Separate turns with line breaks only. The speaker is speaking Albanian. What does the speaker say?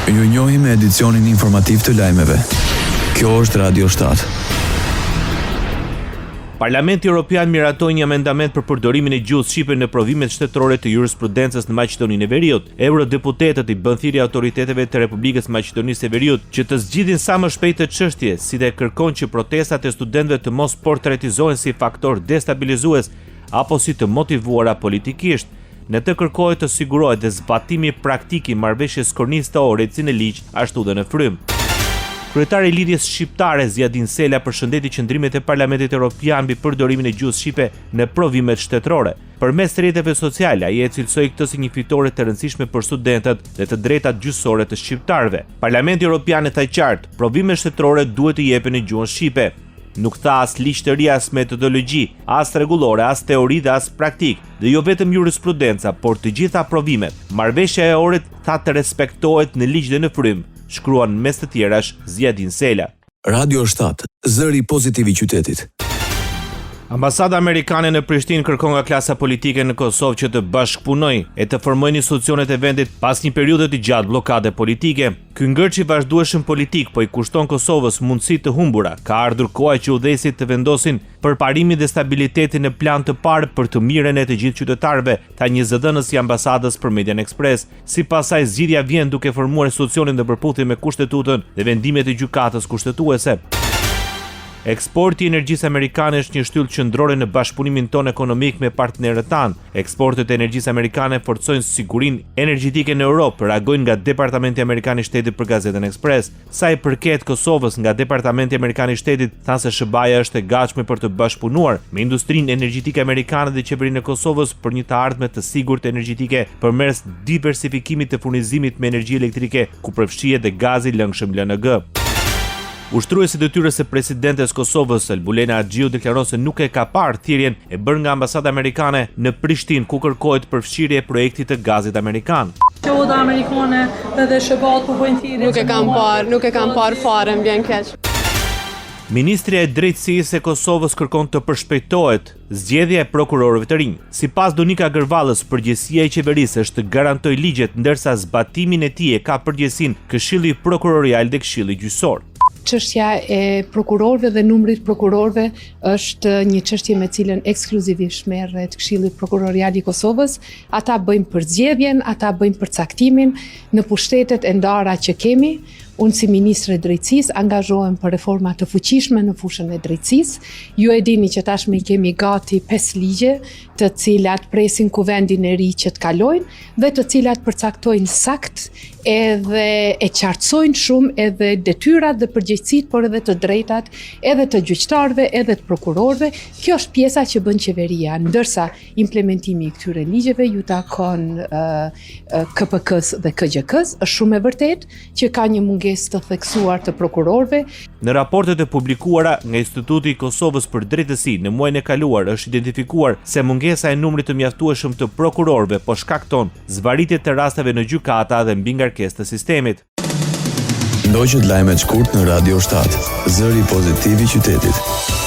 Ju njohim me edicionin informativ të lajmeve. Kjo është Radio 7.
Parlamenti Evropian miratoi një amendament për përdorimin e gjuhës shqipe në provimet shtetërore të jurisprudencës në Maqedoninë e Veriut. Eurodeputetët i bën thirrje autoriteteve të Republikës Maqedonisë së Veriut që të zgjidhin sa më shpejt të çështje, si dhe kërkon që protestat e studentëve të mos portretizohen si faktor destabilizues apo si të motivuara politikisht. Në të kërkohet të sigurohet dhe zbatimi praktik i marrëveshjes kornistore si në ligj ashtu dhe në frym. Kryetari i Lidhjes Shqiptare Zjadin Sela përshëndeti qëndrimet e Parlamentit Evropian mbi përdorimin e gjuhës shqipe në provimet shtetërore. Përmes rrjeteve sociale, ai e cilësoi këtë si një fitore të rëndësishme për studentët dhe të drejtat gjyqësore të shqiptarëve. Parlamenti Evropian e tha qartë, provimet shtetërore duhet të jepen në gjuhën shqipe. Nuk tha as ligj të ri, as metodologji, as rregullore, as teori dhe as praktik, dhe jo vetëm jurisprudenca, por të gjitha provimet. Marrëveshja e orët tha të respektohet në ligj dhe në frym, shkruan mes të tjerash Zjadin Sela.
Radio 7, zëri pozitiv i qytetit.
Ambasada amerikane në Prishtinë kërkon nga klasa politike në Kosovë që të bashkëpunojë e të formojnë institucionet e vendit pas një periudhe të gjatë bllokade politike. Ky ngërç i vazhdueshëm politik po i kushton Kosovës mundësi të humbura. Ka ardhur koha që udhëheqësit të vendosin përparimin dhe stabilitetin në plan të parë për të mirën e të gjithë qytetarëve, tha një zëdhënës i ambasadës për Median Express. Sipas saj, zgjidhja vjen duke formuar institucionin në përputhje me kushtetutën dhe vendimet e gjykatës kushtetuese. Eksporti i energjisë amerikane është një shtyllë qendrore në bashkëpunimin tonë ekonomik me partnerët tanë. Eksportet e energjisë amerikane forcojnë sigurinë energjetike në Europë, reagojnë nga Departamenti Amerikan i Shtetit për Gazetën Express. Sa i përket Kosovës, nga Departamenti Amerikan i Shtetit thanë se SBA-ja është e gatshme për të bashkëpunuar me industrinë energjetike amerikane dhe qeverinë e Kosovës për një të ardhme të sigurt energjetike përmes diversifikimit të furnizimit me energji elektrike, ku përfshihet dhe gazi lëngshëm LNG. Ushtruesi detyrës së presidentes Kosovës, Elbulena Axhiu, deklaron se nuk e ka parë thirrjen e bërë nga ambasada amerikane në Prishtinë ku kërkohet përfshirje e projektit të gazit amerikan.
Qoda amerikane dhe SBA-t po bëjnë thirrje.
Nuk e kam parë fare, më vjen keq.
Ministria e Drejtësisë e Kosovës kërkon të përshpejtohet zgjedhja e prokurorëve të rinj. Sipas Donika Gërvallës, përgjegjësia e qeverisë është të garantojë ligjet, ndërsa zbatimin e tij e ka përgjegjësinë Këshilli Prokurorial dhe Këshilli Gjyqësor.
Çështja e prokurorëve dhe numrit prokurorëve është një çështje me cilën ekskluzivisht merret Këshilli Prokurorial i Kosovës. Ata bëjnë përzgjedhjen, ata bëjnë përcaktimin në pushtetet e ndara që kemi. Unë si Ministre e Drejtësisë angazhohem për reforma të fuqishme në fushën e drejtësisë. Ju e dini që tashmë i kemi gati 5 ligje, të cilat presin kuvendin e ri që të kalojnë dhe të cilat përcaktojnë sakt edhe e qartësojnë shumë edhe detyrat dhe përgjegjësitë, por edhe të drejtat edhe të gjyqtarëve, edhe të prokurorëve. Kjo është pjesa që bën qeveria, ndërsa implementimi i këtyre ligjeve ju takon KPK-s dhe KGK-s. Është shumë e vërtetë që ka një mungesë të theksuar të prokurorëve.
Në raportet e publikuara nga Instituti i Kosovës për Drejtësi në muajin e kaluar është identifikuar se mungesa e numrit të mjaftueshëm të prokurorëve po shkakton zvaritje të rasteve në gjykata dhe mbi ngarkesë të sistemit.
Ndoqët lajmet shkurt në Radio 7, zëri pozitiv i qytetit.